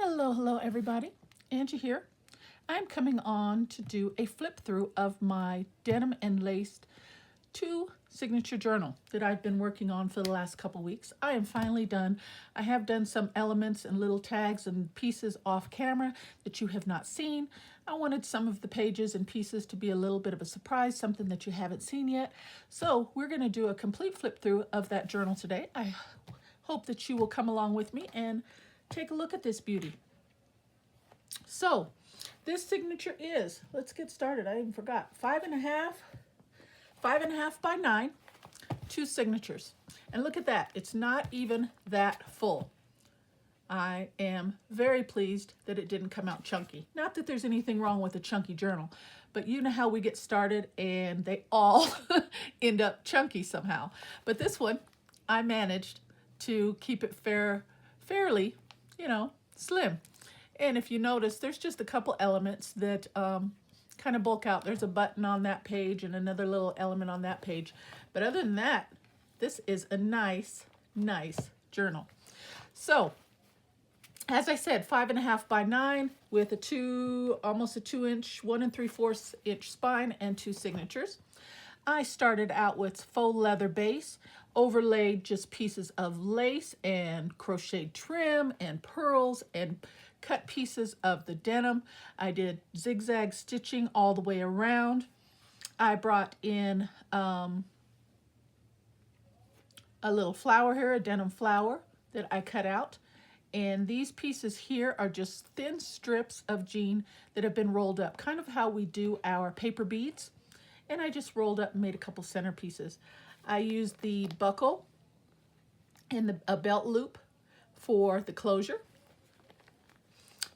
Hello everybody. Angie here. I'm coming on to do a flip through of my denim and laced 2 signature journal that I've been working on for the last couple weeks. I am finally done. I have done some elements and little tags and pieces off camera that you have not seen. I wanted some of the pages and pieces to be a little bit of a surprise, something that you haven't seen yet. So we're going to do a complete flip through of that journal today. I hope that you will come along with me and take a look at this beauty. So this signature is, let's get started. I even forgot, 5.5 by 9, 2 signatures. And look at that, it's not even that full. I am very pleased that it didn't come out chunky. Not that there's anything wrong with a chunky journal, but you know how we get started and they all end up chunky somehow. But this one, I managed to keep it fairly, slim. And if you notice, there's just a couple elements that kind of bulk out. There's a button on that page and another little element on that page. But other than that, this is a nice journal. So, as I said, 5.5 by 9 with almost a 2-inch, 1 3/4 inch spine and 2 signatures. I started out with faux leather base, overlaid just pieces of lace and crocheted trim and pearls and cut pieces of the denim. I did zigzag stitching all the way around. I brought in a little flower here, a denim flower that I cut out. And these pieces here are just thin strips of jean that have been rolled up, kind of how we do our paper beads. And I just rolled up and made a couple center pieces. I used the buckle and a belt loop for the closure.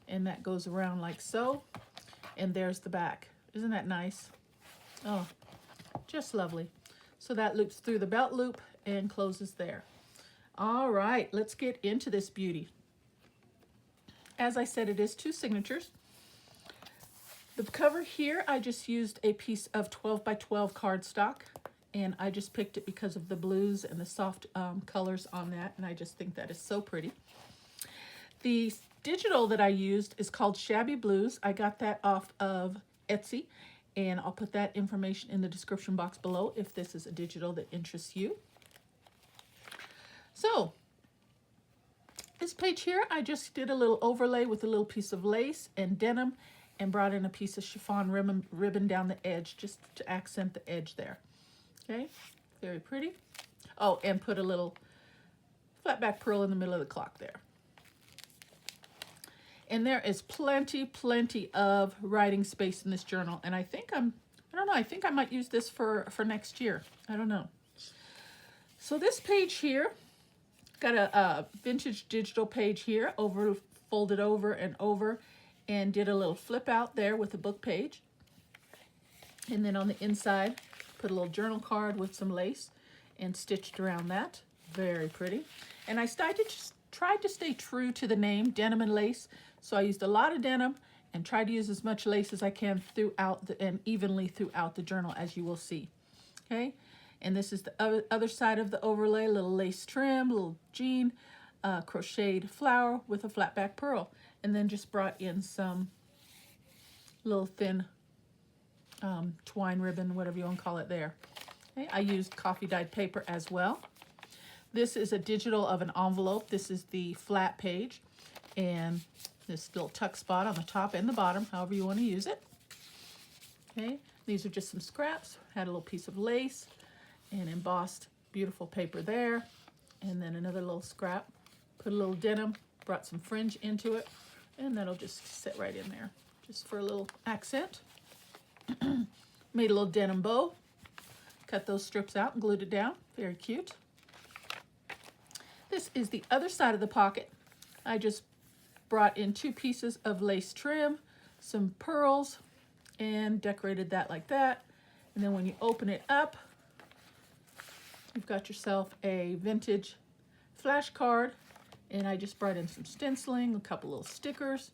And that goes around like so. And there's the back. Isn't that nice? Oh, just lovely. So that loops through the belt loop and closes there. All right, let's get into this beauty. As I said, it is 2 signatures. The cover here, I just used a piece of 12 by 12 cardstock, and I just picked it because of the blues and the soft colors on that, and I just think that is so pretty. The digital that I used is called Shabby Blues. I got that off of Etsy, and I'll put that information in the description box below if this is a digital that interests you. So, this page here, I just did a little overlay with a little piece of lace and denim and brought in a piece of chiffon ribbon down the edge just to accent the edge there. Okay, very pretty. Oh, and put a little flat back pearl in the middle of the clock there. And there is plenty of writing space in this journal. And I think I think I might use this for next year. I don't know. So this page here, got a vintage digital page here, folded over and over, and did a little flip out there with a book page. And then on the inside, put a little journal card with some lace and stitched around that. Very pretty. And I tried to stay true to the name, denim and lace. So I used a lot of denim and tried to use as much lace as I can and evenly throughout the journal, as you will see. Okay. And this is the other side of the overlay, little lace trim, little jean, crocheted flower with a flat back pearl. And then just brought in some little thin twine ribbon, whatever you want to call it there. Okay, I used coffee dyed paper as well. This is a digital of an envelope. This is the flat page. And this little tuck spot on the top and the bottom, however you want to use it. Okay, these are just some scraps. Had a little piece of lace and embossed beautiful paper there. And then another little scrap. Put a little denim, brought some fringe into it. And that'll just sit right in there, just for a little accent. Made a little denim bow. Cut those strips out and glued it down. Very cute. This is the other side of the pocket. I just brought in 2 pieces of lace trim, some pearls, and decorated that like that. And then when you open it up, you've got yourself a vintage flashcard. And I just brought in some stenciling, a couple little stickers,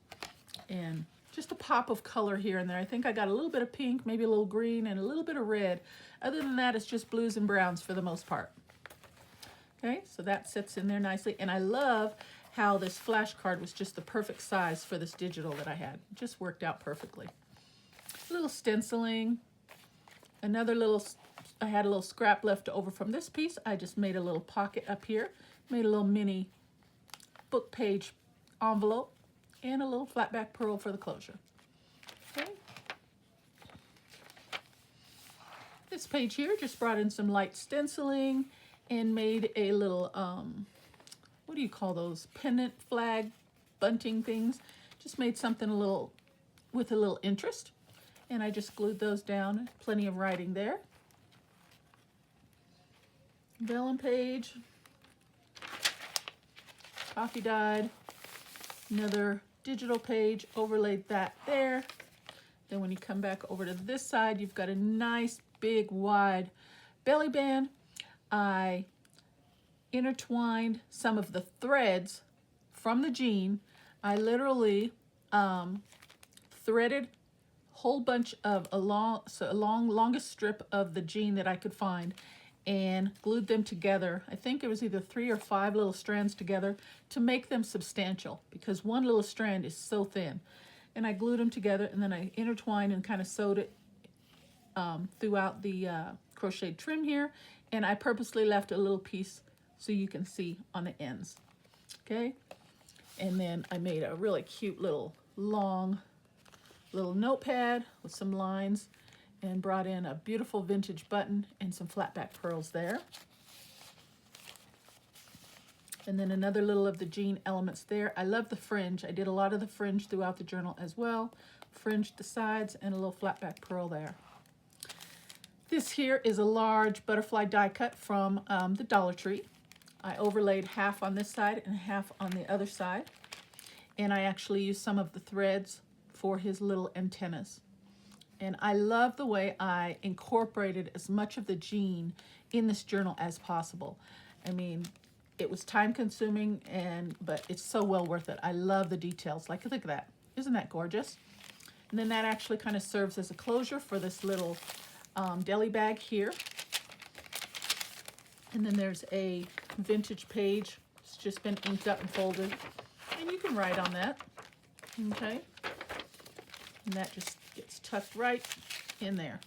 and just a pop of color here and there. I think I got a little bit of pink, maybe a little green, and a little bit of red. Other than that, it's just blues and browns for the most part. Okay, so that sits in there nicely. And I love how this flash card was just the perfect size for this digital that I had. It just worked out perfectly. A little stenciling, another little, I had a little scrap left over from this piece. I just made a little pocket up here, made a little mini book page envelope, and a little flat back pearl for the closure. Okay. This page here just brought in some light stenciling and made a little, what do you call those? Pennant flag bunting things. Just made something a little, with a little interest. And I just glued those down. Plenty of writing there. Vellum page. Coffee dyed. Another digital page. Overlaid that there. Then when you come back over to this side, you've got a nice big wide belly band. I intertwined some of the threads from the jean. I literally threaded a whole bunch of longest strip of the jean that I could find and glued them together. I think it was either 3 or 5 little strands together to make them substantial, because one little strand is so thin. And I glued them together, and then I intertwined and kind of sewed it throughout the crocheted trim here, and I purposely left a little piece so you can see on the ends. Okay, and then I made a really cute little long little notepad with some lines and brought in a beautiful vintage button and some flat back pearls there. And then another little of the jean elements there. I love the fringe. I did a lot of the fringe throughout the journal as well. Fringed the sides and a little flat back pearl there. This here is a large butterfly die cut from the Dollar Tree. I overlaid half on this side and half on the other side. And I actually used some of the threads for his little antennas. And I love the way I incorporated as much of the jean in this journal as possible. I mean, it was time consuming, but it's so well worth it. I love the details. Like, look at that. Isn't that gorgeous? And then that actually kind of serves as a closure for this little deli bag here. And then there's a vintage page. It's just been inked up and folded. And you can write on that. Okay. And that just gets tucked right in there.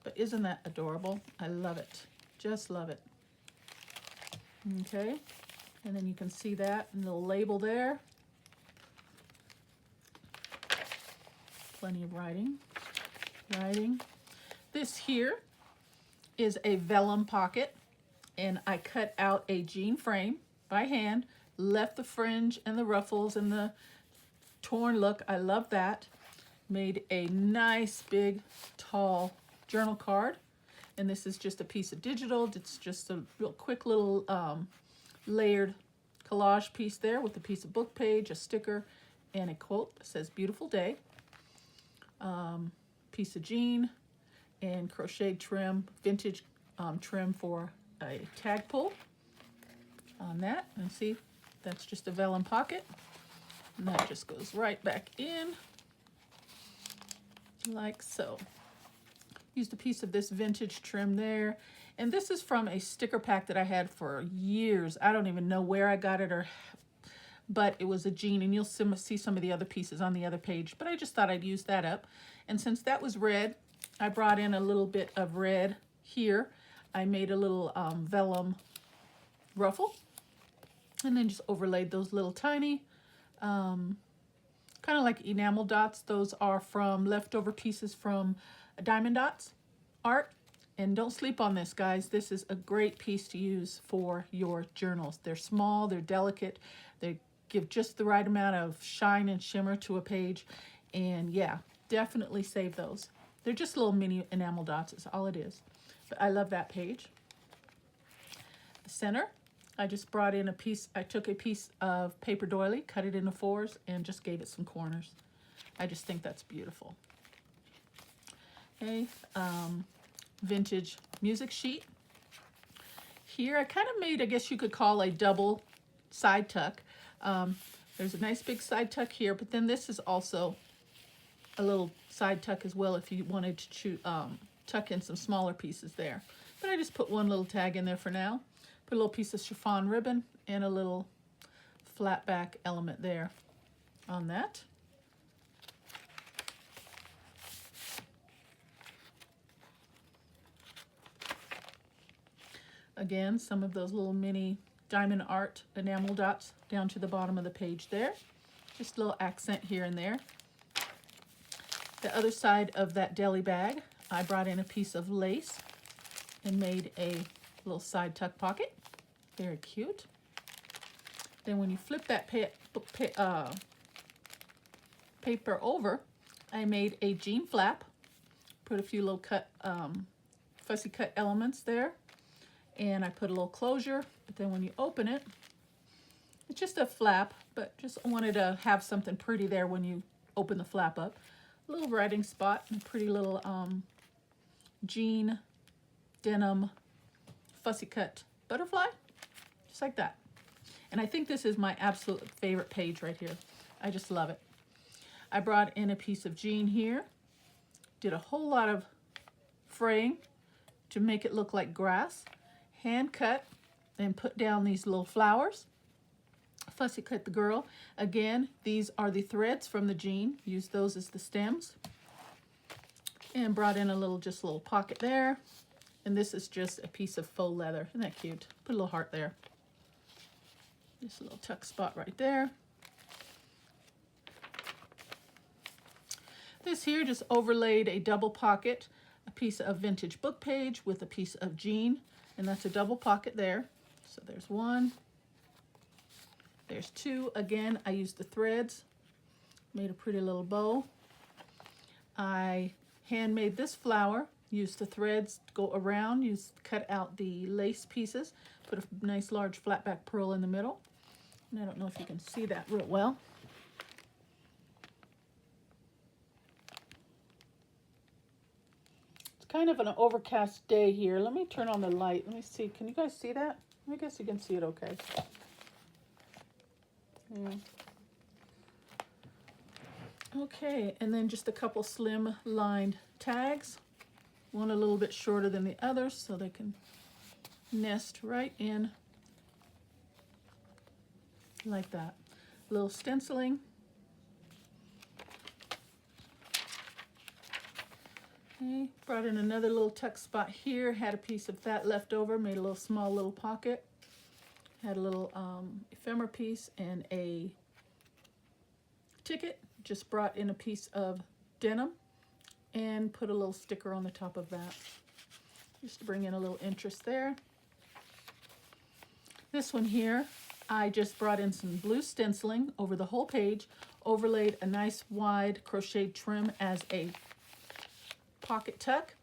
But isn't that adorable? I love it. Just love it. Okay. And then you can see that and the little label there. Plenty of writing. This here is a vellum pocket, and I cut out a jean frame by hand, left the fringe and the ruffles and the torn look. I love that. Made a nice big tall journal card, and this is just a piece of digital. It's just a real quick little layered collage piece there with a piece of book page, a sticker, and a quote that says "Beautiful Day." Piece of jean and crocheted trim, vintage trim for a tag pull on that. And see, that's just a vellum pocket, and that just goes right back in like so. Used a piece of this vintage trim there, and this is from a sticker pack that I had for years. I don't even know where I got it, but it was a jean, and you'll see some of the other pieces on the other page, but I just thought I'd use that up. And since that was red, I brought in a little bit of red here. I made a little vellum ruffle, and then just overlaid those little tiny kind of like enamel dots. Those are from leftover pieces from Diamond Dots art. And don't sleep on this, guys. This is a great piece to use for your journals. They're small, they're delicate, they give just the right amount of shine and shimmer to a page. And yeah, definitely save those. They're just little mini enamel dots is all it is. But I love that page. The center, I just brought in a piece, I took a piece of paper doily, cut it into 4s, and just gave it some corners. I just think that's beautiful. Okay, vintage music sheet. Here I kind of made, I guess you could call a double side tuck. There's a nice big side tuck here, but then this is also a little side tuck as well if you wanted to tuck in some smaller pieces there. But I just put one little tag in there for now. Put a little piece of chiffon ribbon and a little flat back element there on that. Again, some of those little mini diamond art enamel dots down to the bottom of the page there. Just a little accent here and there. The other side of that deli bag, I brought in a piece of lace and made a little side tuck pocket. Very cute. Then when you flip that paper over, I made a jean flap. Put a few little fussy cut elements there. And I put a little closure, but then when you open it, it's just a flap, but just wanted to have something pretty there when you open the flap up. A little writing spot and a pretty little jean denim fussy cut butterfly, just like that. And I think this is my absolute favorite page right here. I just love it. I brought in a piece of jean here, did a whole lot of fraying to make it look like grass, hand cut and put down these little flowers. Fussy cut the girl. Again, these are the threads from the jean. Use those as the stems. And brought in just a little pocket there. And this is just a piece of faux leather. Isn't that cute? Put a little heart there. Just a little tuck spot right there. This here just overlaid a double pocket, a piece of vintage book page with a piece of jean. And that's a double pocket there. So there's one. There's two. Again, I used the threads, made a pretty little bow. I handmade this flower, used the threads to go around, cut out the lace pieces, put a nice large flat back pearl in the middle. And I don't know if you can see that real well. It's kind of an overcast day here. Let me turn on the light. Let me see. Can you guys see that? I guess you can see it okay. Yeah. Okay, and then just a couple slim lined tags. One a little bit shorter than the other so they can nest right in like that. A little stenciling. Okay, brought in another little tuck spot here. Had a piece of that left over, made a small little pocket. Had a little ephemera piece and a ticket. Just brought in a piece of denim and put a little sticker on the top of that. Just to bring in a little interest there. This one here, I just brought in some blue stenciling over the whole page, overlaid a nice wide crocheted trim as a pocket tuck.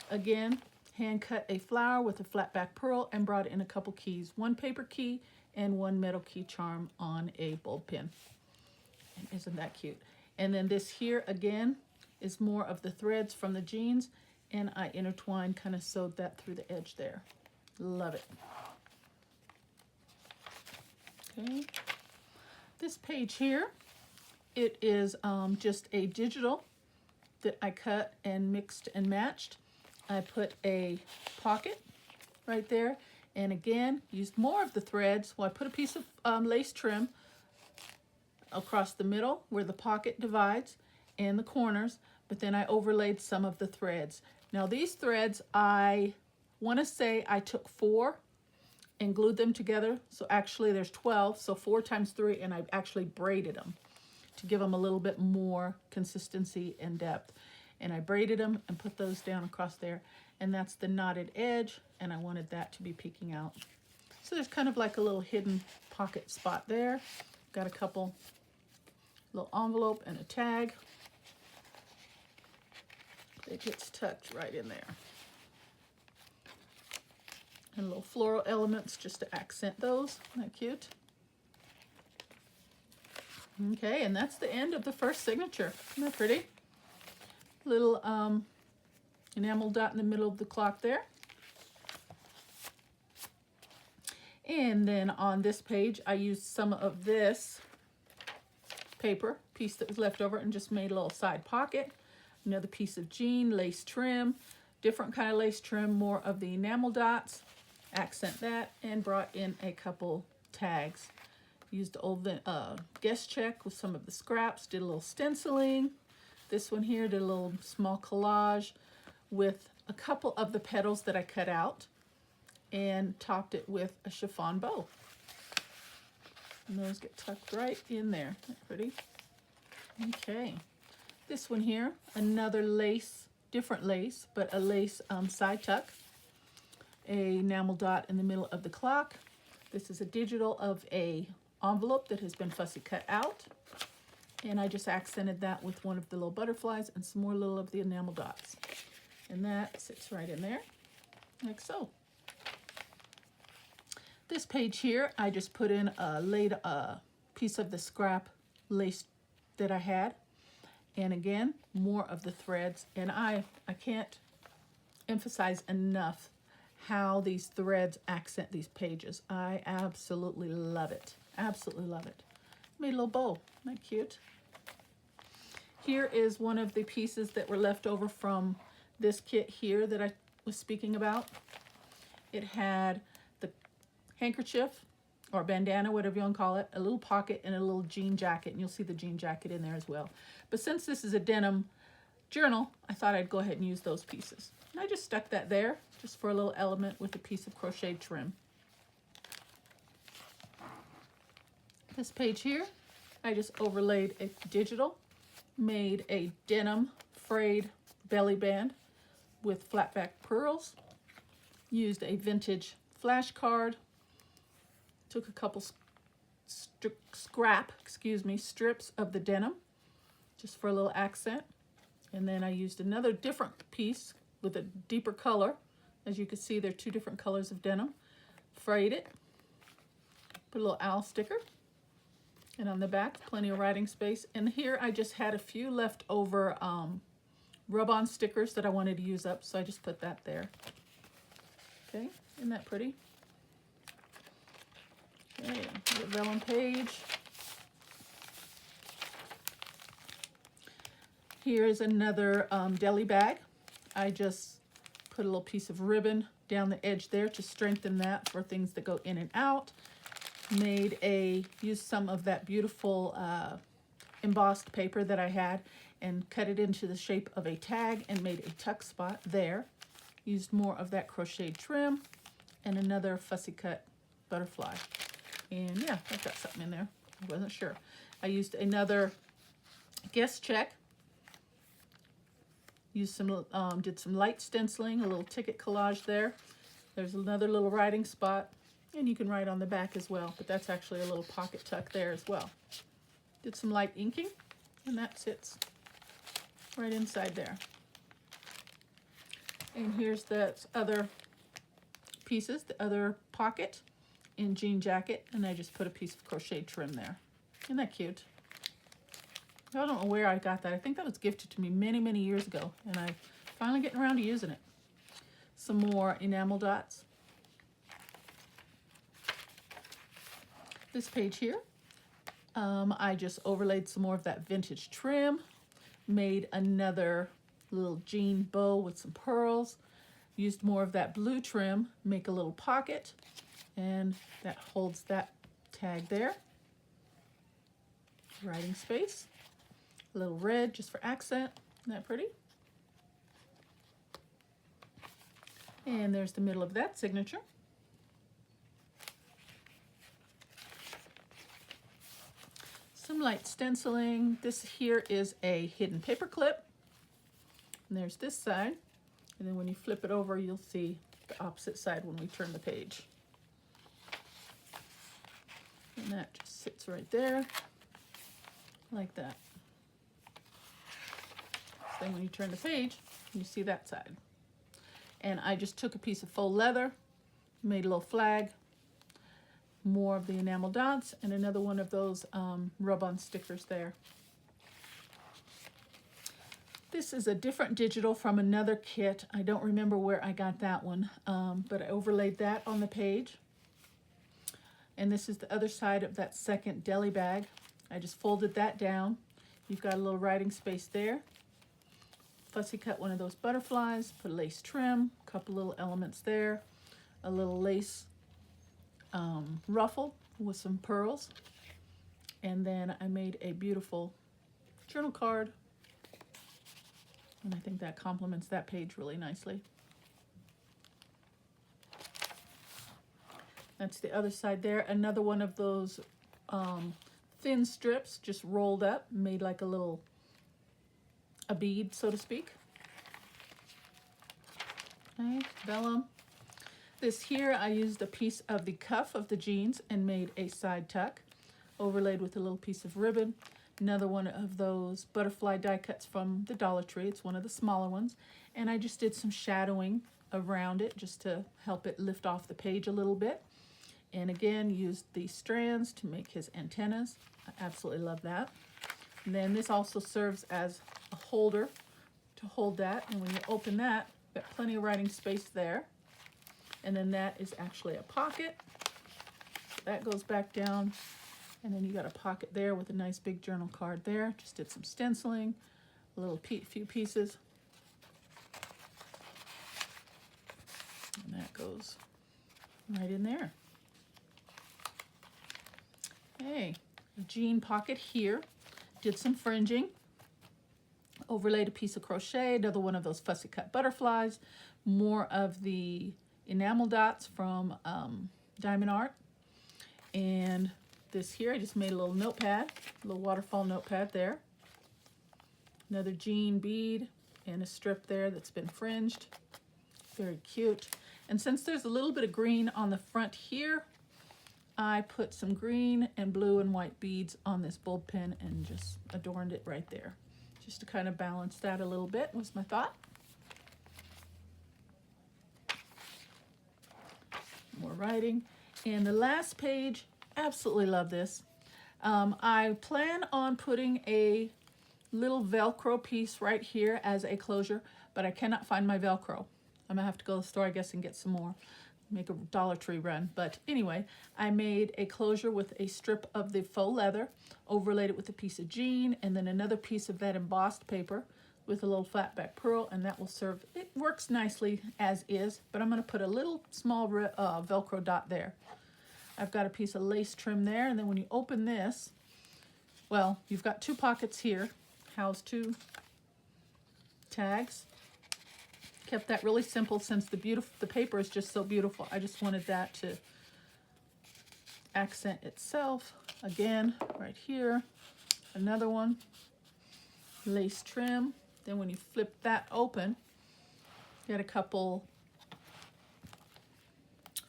Again, hand cut a flower with a flat back pearl and brought in a couple keys, one paper key and one metal key charm on a bulb pin. And isn't that cute? And then this here again is more of the threads from the jeans, and I intertwined, kind of sewed that through the edge there. Love it. Okay, this page here, it is just a digital that I cut and mixed and matched. I put a pocket right there, and again used more of the threads. Well, I put a piece of lace trim across the middle where the pocket divides and the corners, but then I overlaid some of the threads. Now these threads, I want to say I took 4 and glued them together, so actually there's 12, so 4 times 3, and I actually braided them to give them a little bit more consistency and depth. And I braided them and put those down across there, and that's the knotted edge, and I wanted that to be peeking out. So there's kind of like a little hidden pocket spot there. Got a couple little envelope and a tag. It gets tucked right in there. And little floral elements just to accent those. Isn't that cute? Okay, and that's the end of the first signature. Isn't that pretty? Little enamel dot in the middle of the clock there. And then on this page, I used some of this paper piece that was left over and just made a little side pocket. Another piece of jean, lace trim, different kind of lace trim, more of the enamel dots. Accent that, and brought in a couple tags. Used the old guest check with some of the scraps, did a little stenciling. This one here did a little small collage with a couple of the petals that I cut out and topped it with a chiffon bow. And those get tucked right in there. Isn't that pretty? Okay. This one here, another lace, different lace, but a lace side tuck. A enamel dot in the middle of the clock. This is a digital of a envelope that has been fussy cut out. And I just accented that with one of the little butterflies and some more little of the enamel dots. And that sits right in there, like so. This page here, I just put in a piece of the scrap lace that I had. And again, more of the threads. And I can't emphasize enough how these threads accent these pages. I absolutely love it. Absolutely love it. Made a little bow. Isn't that cute? Here is one of the pieces that were left over from this kit here that I was speaking about. It had the handkerchief or bandana, whatever you want to call it, a little pocket and a little jean jacket, and you'll see the jean jacket in there as well. But since this is a denim journal, I thought I'd go ahead and use those pieces. And I just stuck that there just for a little element with a piece of crocheted trim. This page here, I just overlaid a digital, made a denim frayed belly band with flat back pearls, used a vintage flashcard, took a couple strips of the denim just for a little accent, and then I used another different piece with a deeper color. As you can see, there are two different colors of denim. Frayed it, put a little owl sticker, and on the back, plenty of writing space. And here I just had a few leftover rub-on stickers that I wanted to use up, so I just put that there. Okay, isn't that pretty? Okay, the vellum page. Here is another deli bag. I just put a little piece of ribbon down the edge there to strengthen that for things that go in and out. Used some of that beautiful embossed paper that I had and cut it into the shape of a tag and made a tuck spot there. Used more of that crocheted trim and another fussy cut butterfly. And yeah, I've got something in there. I wasn't sure. I used another guest check. Used some, did some light stenciling, a little ticket collage there. There's another little writing spot, and you can write on the back as well, but that's actually a little pocket tuck there as well. Did some light inking, and that sits right inside there. And here's the other pieces, the other pocket in jean jacket, and I just put a piece of crochet trim there. Isn't that cute? I don't know where I got that. I think that was gifted to me many, many years ago, and I'm finally getting around to using it. Some more enamel dots. This page here, I just overlaid some more of that vintage trim, made another little jean bow with some pearls, used more of that blue trim, make a little pocket, and that holds that tag there. Writing space. A little red just for accent. Isn't that pretty? And there's the middle of that signature. Some light stenciling. This here is a hidden paper clip. And there's this side. And then when you flip it over, you'll see the opposite side when we turn the page. And that just sits right there, like that. Then when you turn the page, you see that side. And I just took a piece of faux leather, made a little flag, more of the enamel dots, and another one of those rub-on stickers there. This is a different digital from another kit. I don't remember where I got that one, but I overlaid that on the page. And this is the other side of that second deli bag. I just folded that down. You've got a little writing space there. Fussy cut one of those butterflies, put lace trim, a couple little elements there, a little lace ruffle with some pearls. And then I made a beautiful journal card, and I think that complements that page really nicely. That's the other side there. Another one of those thin strips, just rolled up, made like a bead, so to speak. Okay, vellum. This here, I used a piece of the cuff of the jeans and made a side tuck, overlaid with a little piece of ribbon. Another one of those butterfly die cuts from the Dollar Tree. It's one of the smaller ones. And I just did some shadowing around it just to help it lift off the page a little bit. And again, used these strands to make his antennas. I absolutely love that. And then this also serves as a holder to hold that. And when you open that, you've got plenty of writing space there. And then that is actually a pocket. That goes back down. And then you got a pocket there with a nice big journal card there. Just did some stenciling, a little few pieces. And that goes right in there. Okay, a jean pocket here. Did some fringing. Overlaid a piece of crochet, another one of those fussy cut butterflies. More of the enamel dots from Diamond Art. And this here, I just made a little notepad, a little waterfall notepad there. Another jean bead and a strip there that's been fringed. Very cute. And since there's a little bit of green on the front here, I put some green and blue and white beads on this bulb pin and just adorned it right there. Just to kind of balance that a little bit was my thought. More writing. And the last page, absolutely love this. I plan on putting a little Velcro piece right here as a closure, but I cannot find my Velcro. I'm gonna have to go to the store, I guess, and get some more. Make a Dollar Tree run. But anyway, I made a closure with a strip of the faux leather, overlaid it with a piece of jean, and then another piece of that embossed paper with a little flat back pearl, and that will serve. It works nicely as is, but I'm going to put a little small Velcro dot there. I've got a piece of lace trim there, and then when you open this, well, you've got two pockets here, house two tags. Kept that really simple since the paper is just so beautiful. I just wanted that to accent itself. Again, right here, another one, lace trim. Then when you flip that open, you got a couple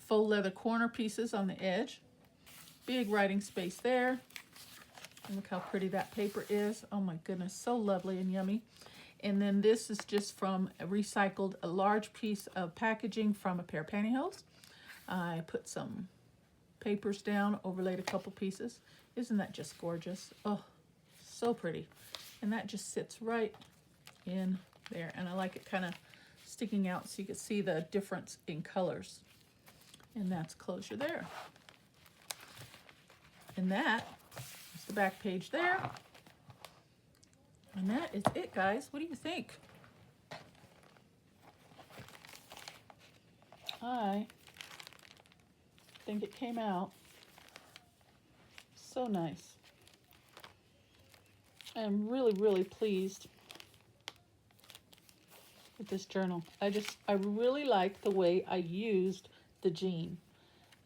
faux leather corner pieces on the edge. Big writing space there. And look how pretty that paper is. Oh my goodness, so lovely and yummy. And then this is just from a large piece of packaging from a pair of pantyhose. I put some papers down, overlaid a couple pieces. Isn't that just gorgeous? Oh, so pretty. And that just sits right in there. And I like it kind of sticking out so you can see the difference in colors. And that's closure there. And that is the back page there. And that is it, guys. What do you think? I think it came out so nice. I am really, really pleased with this journal. I really like the way I used the jean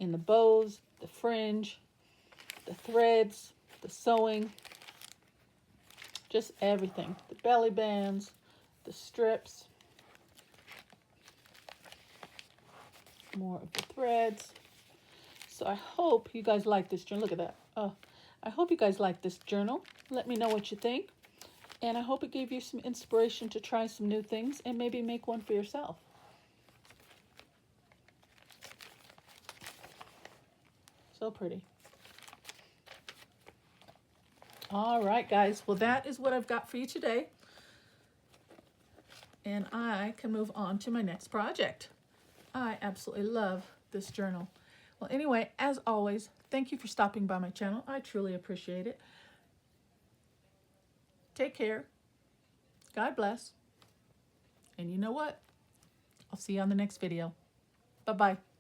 in the bows, the fringe, the threads, the sewing. Just everything. The belly bands, the strips, more of the threads. So I hope you guys like this journal. Look at that. Oh, I hope you guys like this journal. Let me know what you think. And I hope it gave you some inspiration to try some new things and maybe make one for yourself. So pretty. All right, guys. Well, that is what I've got for you today. And I can move on to my next project. I absolutely love this journal. Well, anyway, as always, thank you for stopping by my channel. I truly appreciate it. Take care. God bless. And you know what? I'll see you on the next video. Bye-bye.